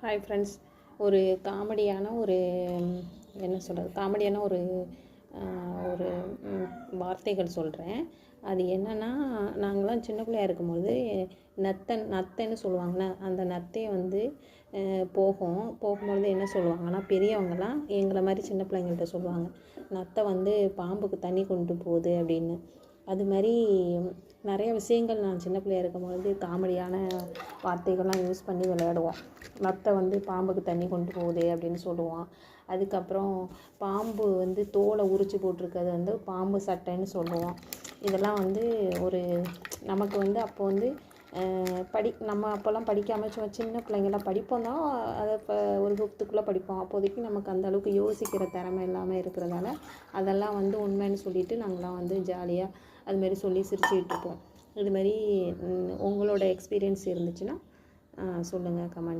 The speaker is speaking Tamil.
Hi friends. ஒரு காமெடியான ஒரு என்ன சொல்கிறது காமெடியான ஒரு ஒரு வார்த்தைகள் சொல்கிறேன். அது என்னென்னா, நாங்களாம் சின்ன பிள்ளையா இருக்கும்போது நத்தைன்னு சொல்லுவாங்கள்ல, அந்த நத்தையை வந்து போகும்பொழுது என்ன சொல்லுவாங்கன்னா, பெரியவங்கலாம் எங்களை மாதிரி சின்ன பிள்ளைங்கள்ட்ட சொல்லுவாங்க, நத்தை வந்து பாம்புக்கு தண்ணி கொண்டு போகுது அப்படின்னு. அது மாதிரி நிறைய விஷயங்கள் நான் சின்ன பிள்ளையா இருக்கும்பொழுது காமெடியான வார்த்தைகள்லாம் யூஸ் பண்ணி விளையாடுவோம். நத்தை வந்து பாம்புக்கு தண்ணி கொண்டு போகுது அப்படின்னு சொல்லுவோம். அதுக்கப்புறம் பாம்பு வந்து தோலை உரித்து போட்டிருக்கிறது வந்து பாம்பு சட்டைன்னு சொல்லுவோம். இதெல்லாம் வந்து ஒரு நமக்கு வந்து அப்போ வந்து நம்ம அப்போல்லாம் படிக்காமல் சும்மா சின்ன பிள்ளைங்களாம் படிப்போம் தான். அதை இப்போ ஒரு 5th படிப்போம். அப்போதைக்கு நமக்கு அந்த அளவுக்கு யோசிக்கிற திறமை இல்லாமல் இருக்கிறதால அதெல்லாம் வந்து உண்மைன்னு சொல்லிவிட்டு நாங்களாம் வந்து ஜாலியாக அதுமாரி சொல்லி சிரிச்சுக்கிட்டு இருப்போம். இதுமாரி உங்களோட எக்ஸ்பீரியன்ஸ் இருந்துச்சுன்னா சொல்லுங்கள் கமெண்ட்.